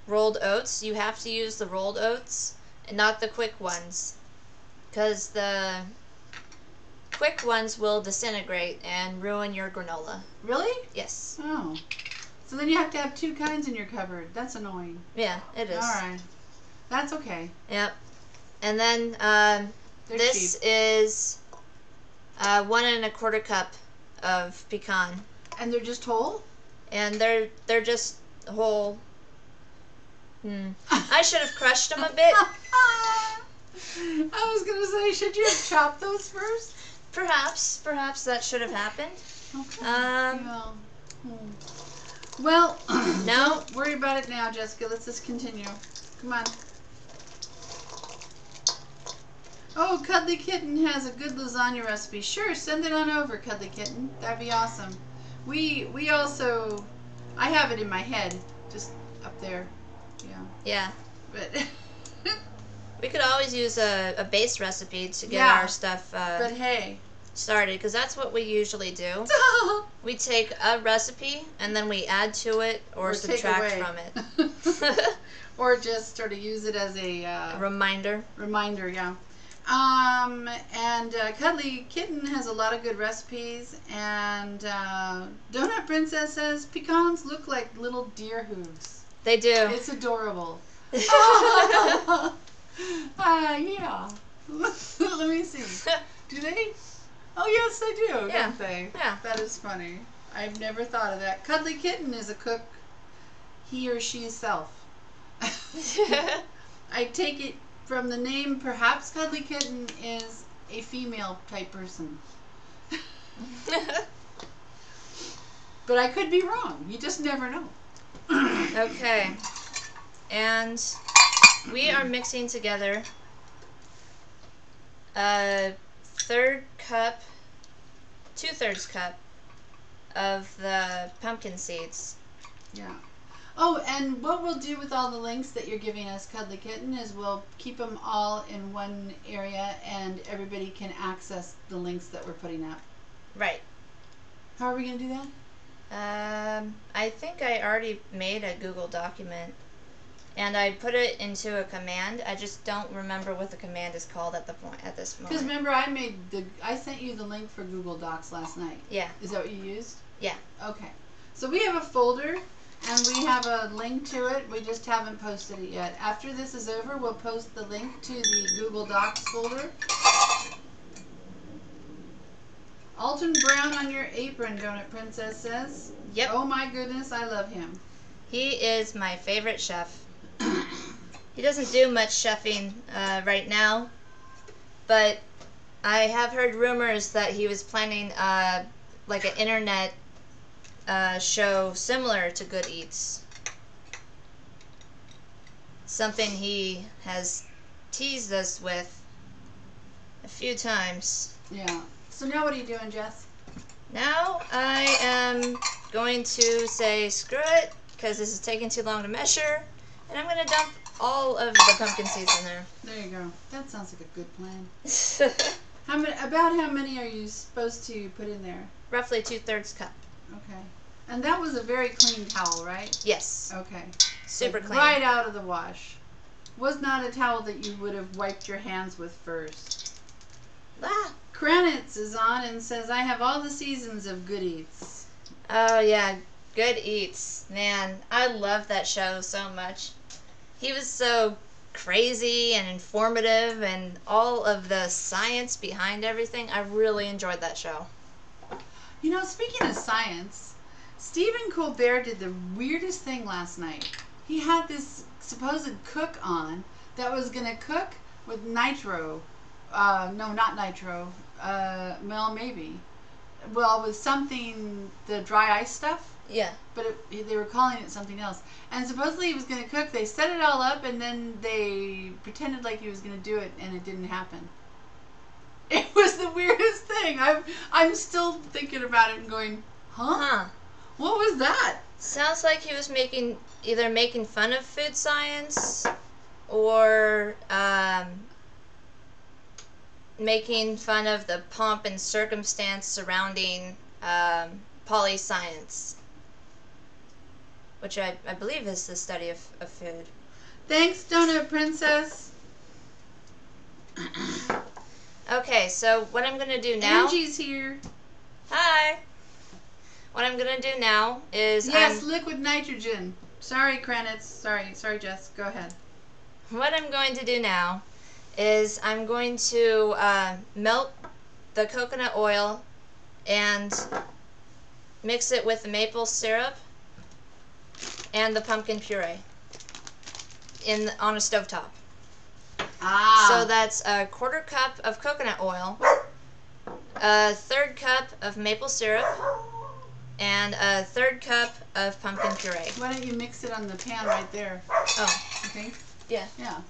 rolled oats, you have to use the rolled oats and not the quick ones, because the quick ones will disintegrate and ruin your granola. Really? Yes. Oh. So then you have to have 2 kinds in your cupboard. That's annoying. Yeah, it is. Alright. That's okay. Yep. And then this cheap. is 1 1/4 cup of pecan. And they're just whole? And they're just whole. I should have crushed them a bit. I was going to say, should you have chopped those first? Perhaps that should have happened. Okay. Yeah. Well, no. Don't worry about it now, Jessica. Let's just continue. Come on. Oh, Cuddly Kitten has a good lasagna recipe. Sure, send it on over, Cuddly Kitten. That'd be awesome. We also, I have it in my head, just up there. Yeah. Yeah. But we could always use a base recipe to get our stuff but hey, started, because that's what we usually do. We take a recipe and then we add to it or subtract from it. Or just sort of use it as a reminder. Reminder, yeah. And Cuddly Kitten has a lot of good recipes, and Donut Princess says pecans look like little deer hooves. They do. It's adorable. Yeah. Let me see. Do they? Oh, yes, they do, yeah. don't they? Yeah. That is funny. I've never thought of that. Cuddly Kitten is a cook, he or she self. I take it from the name, perhaps Cuddly Kitten is a female type person. But I could be wrong. You just never know. Okay. And we are mixing together a 2/3 cup of the pumpkin seeds. Yeah. Oh, and what we'll do with all the links that you're giving us, Cuddly Kitten, is we'll keep them all in one area and everybody can access the links that we're putting up. Right. How are we going to do that? I think I already made a Google document and I put it into a command. I just don't remember what the command is called at this moment. Because remember, I sent you the link for Google Docs last night. Yeah. Is that what you used? Yeah. Okay. So we have a folder and we have a link to it. We just haven't posted it yet. After this is over, we'll post the link to the Google Docs folder. Alton Brown on your apron, Donut Princess says. Yep. Oh my goodness, I love him. He is my favorite chef. He doesn't do much chefing right now, but I have heard rumors that he was planning like an internet show similar to Good Eats. Something he has teased us with a few times. Yeah. So now what are you doing, Jess? Now I am going to say screw it, because this is taking too long to measure, and I'm going to dump all of the pumpkin seeds in there. There you go. That sounds like a good plan. About how many are you supposed to put in there? Roughly 2/3 cup. Okay. And that was a very clean towel, right? Yes. Okay. Super clean. Right out of the wash. Was not a towel that you would have wiped your hands with first. Ah. Kranitz is on and says, I have all the seasons of Good Eats. Oh, yeah. Good Eats. Man, I love that show so much. He was so crazy and informative, and all of the science behind everything. I really enjoyed that show. You know, speaking of science, Stephen Colbert did the weirdest thing last night. He had this supposed cook on that was going to cook with nitro. No, not nitro. Well, maybe. Well, with something, the dry ice stuff. Yeah. But they were calling it something else. And supposedly he was going to cook. They set it all up, and then they pretended like he was going to do it, and it didn't happen. It was the weirdest thing. I'm still thinking about it and going, huh? What was that? Sounds like he was either making fun of food science or making fun of the pomp and circumstance surrounding poli-science. which I believe is the study of food. Thanks, Donut Princess. Okay, so what I'm going to do now... Angie's here. Hi! What I'm going to do now is... Yes, liquid nitrogen. Sorry, Kranitz. Sorry, Jess. Go ahead. What I'm going to do now is I'm going to melt the coconut oil and mix it with the maple syrup and the pumpkin puree on a stovetop. So that's a 1/4 cup of coconut oil, a 1/3 cup of maple syrup, and a 1/3 cup of pumpkin puree. Why don't you mix it on the pan right there? Oh. Okay? Yeah. Yeah.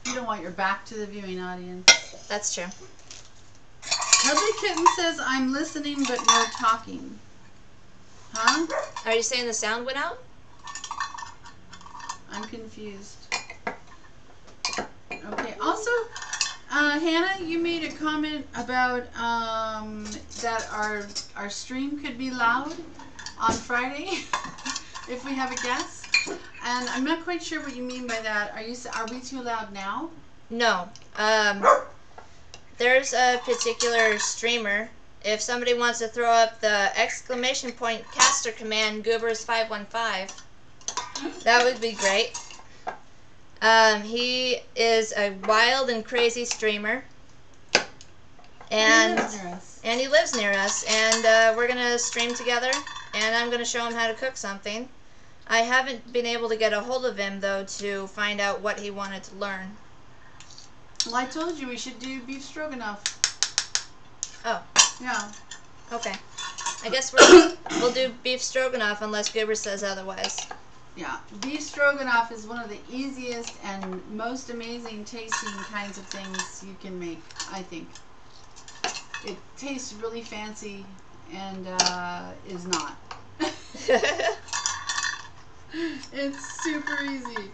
You don't want your back to the viewing audience. That's true. Cuddly Kitten says, I'm listening but no talking. Huh? Are you saying the sound went out? I'm confused. Okay. Also, Hannah, you made a comment about that our stream could be loud on Friday if we have a guest, and I'm not quite sure what you mean by that. Are we too loud now? No. There's a particular streamer. If somebody wants to throw up the ! caster command Goobers515, that would be great. He is a wild and crazy streamer, and he lives near us, and we're gonna stream together, and I'm gonna show him how to cook something. I haven't been able to get a hold of him though to find out what he wanted to learn. Well, I told you we should do beef stroganoff. Oh. Yeah. Okay. I guess we'll do beef stroganoff unless Goober says otherwise. Yeah, beef stroganoff is one of the easiest and most amazing tasting kinds of things you can make, I think. It tastes really fancy and is not. It's super easy.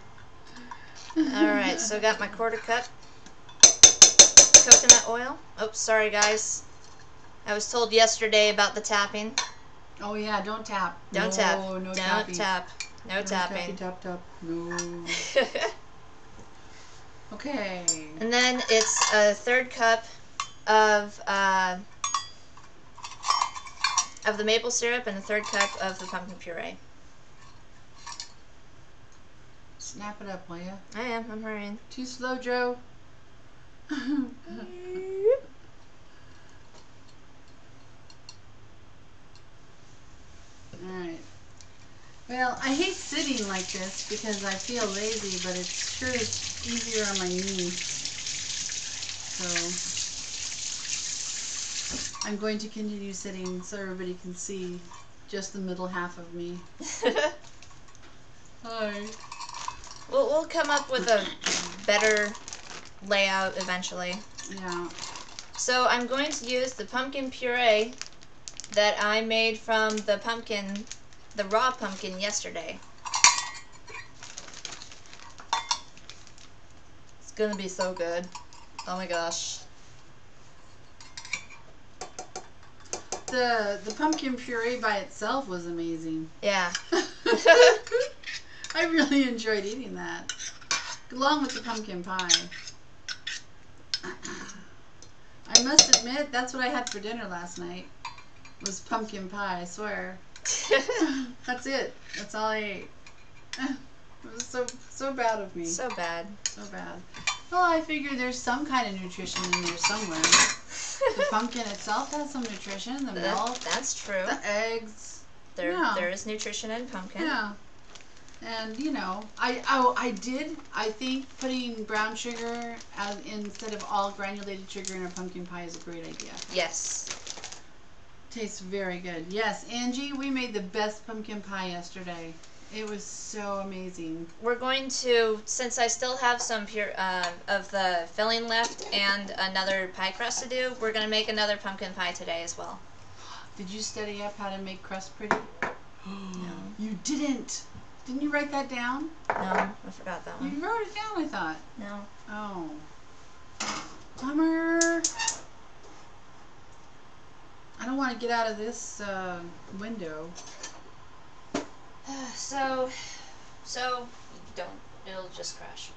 Alright, so I got my 1/4 cup coconut oil. Oops, sorry guys. I was told yesterday about the tapping. Oh yeah, don't tap. Don't tap. No Don't tapping. tap. No tapping. Tap. No. Okay. And then it's a 1/3 cup of the maple syrup and a 1/3 cup of the pumpkin puree. Snap it up, will ya? I am. I'm hurrying. Too slow, Joe. Alright. Well, I hate sitting like this because I feel lazy, but it sure is easier on my knees. So, I'm going to continue sitting so everybody can see just the middle half of me. Hi. We'll come up with a better layout eventually. Yeah. So I'm going to use the pumpkin puree that I made from the raw pumpkin yesterday. It's gonna be so good. Oh my gosh. The pumpkin puree by itself was amazing. Yeah. I really enjoyed eating that, along with the pumpkin pie. I must admit, that's what I had for dinner last night, was pumpkin pie, I swear. That's it. That's all I ate. It was so bad of me. So bad. So bad. Well, I figure there's some kind of nutrition in there somewhere. The pumpkin itself has some nutrition. The milk. That's true. The eggs. There is nutrition in pumpkin. Yeah. And you know, I think putting brown sugar instead of all granulated sugar in a pumpkin pie is a great idea. Yes. Tastes very good. Yes, Angie, we made the best pumpkin pie yesterday. It was so amazing. We're going to, since I still have some of the filling left and another pie crust to do, we're going to make another pumpkin pie today as well. Did you study up how to make crust pretty? No. You didn't. Didn't you write that down? No, I forgot that one. You wrote it down, I thought. No. Oh. Bummer. I don't want to get out of this window. So don't, it'll just crash.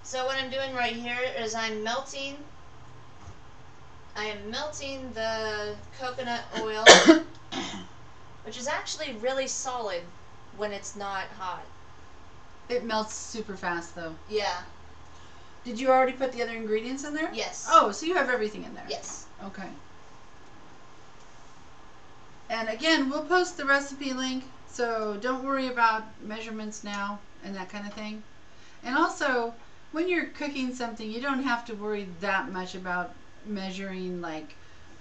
So what I'm doing right here is I am melting the coconut oil, which is actually really solid when it's not hot. It melts super fast though. Yeah. Did you already put the other ingredients in there? Yes. Oh, so you have everything in there. Yes. Okay. And again, we'll post the recipe link, so don't worry about measurements now and that kind of thing. And also, when you're cooking something, you don't have to worry that much about measuring like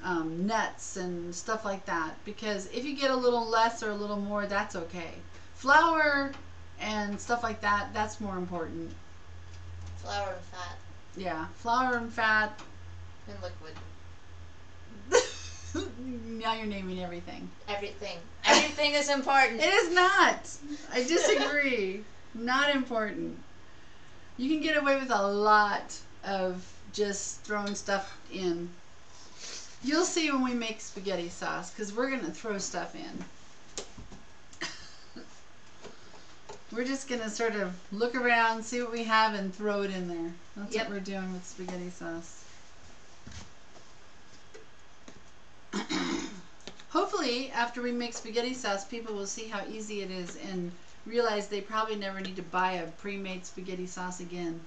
nuts and stuff like that, because if you get a little less or a little more, that's okay. Flour and stuff like that, that's more important. Flour and fat. Yeah, flour and fat. And liquid. Now you're naming everything. Everything. Everything is important. It is not. I disagree. Not important. You can get away with a lot of just throwing stuff in. You'll see when we make spaghetti sauce, because we're going to throw stuff in. We're just going to sort of look around, see what we have, and throw it in there. That's what we're doing with spaghetti sauce. Hopefully, after we make spaghetti sauce, people will see how easy it is and realize they probably never need to buy a pre-made spaghetti sauce again.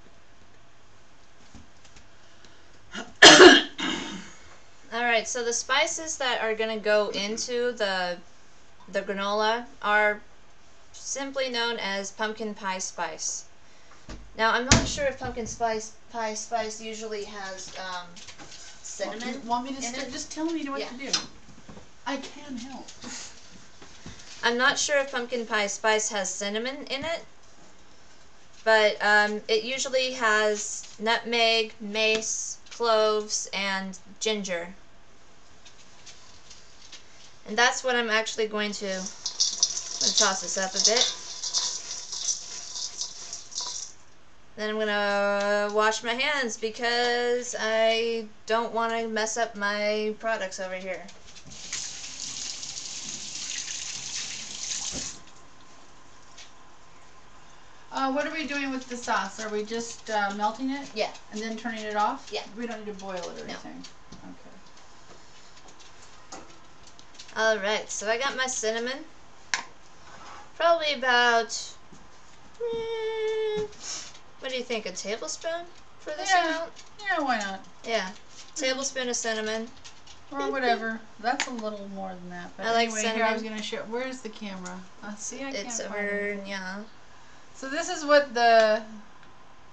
Alright, so the spices that are going to go into the granola are simply known as pumpkin pie spice. Now, I'm not sure if pumpkin pie spice usually has cinnamon. Want me to just tell me what to do. I can help. I'm not sure if pumpkin pie spice has cinnamon in it, but it usually has nutmeg, mace, cloves, and ginger. And that's what I'm actually going to toss this up a bit. Then I'm going to wash my hands because I don't want to mess up my products over here. What are we doing with the sauce? Are we just melting it? Yeah. And then turning it off? Yeah. We don't need to boil it or anything? Okay. Alright, so I got my cinnamon. Probably about, what do you think, a tablespoon for this amount? Yeah, why not? Yeah. Tablespoon of cinnamon. Or whatever. That's a little more than that. But I like anyway, cinnamon. Here I was going to show. Where's the camera? See, I can't It's find over, it. yeah. So this is what the...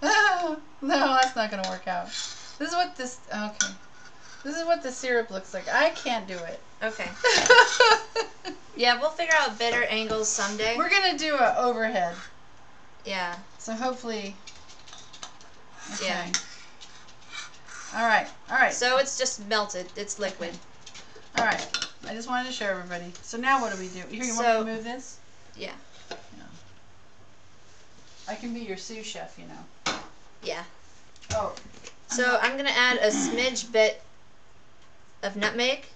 no, that's not going to work out. This is what this... Okay. This is what the syrup looks like. I can't do it. Okay. Yeah, we'll figure out better angles someday. We're going to do an overhead. Yeah. So hopefully... Okay. Yeah. Alright, alright. So it's just melted. It's liquid. Alright. I just wanted to show everybody. So now what do we do? Here, you want me to move this? Yeah. I can be your sous chef, you know. Yeah. Oh. So I'm going to add a smidge bit of nutmeg.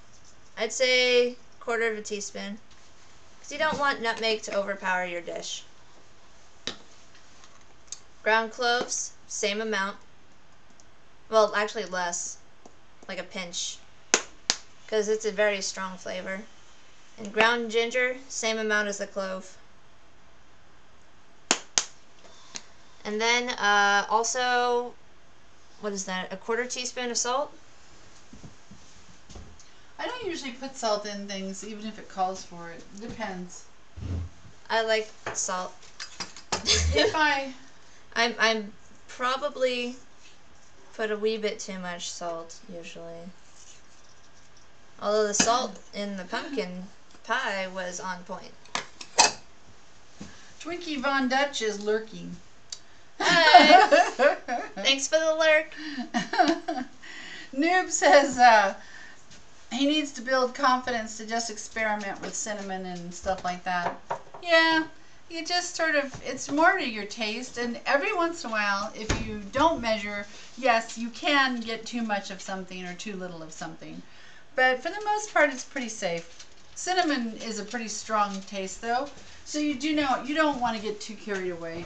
I'd say 1/4 teaspoon. Because you don't want nutmeg to overpower your dish. Ground cloves, same amount. Well, actually less. Like a pinch. Because it's a very strong flavor. And ground ginger, same amount as the clove. And then also, what is that, a 1/4 teaspoon of salt? I don't usually put salt in things, even if it calls for it. Depends. I like salt. If I'm probably put a wee bit too much salt, usually. Although the salt in the pumpkin pie was on point. Twinkie Von Dutch is lurking. Hi! Thanks for the lurk. Noob says he needs to build confidence to just experiment with cinnamon and stuff like that. Yeah, you just sort of, it's more to your taste, and every once in a while, if you don't measure, yes, you can get too much of something or too little of something. But for the most part, it's pretty safe. Cinnamon is a pretty strong taste, though, so you don't want to get too carried away.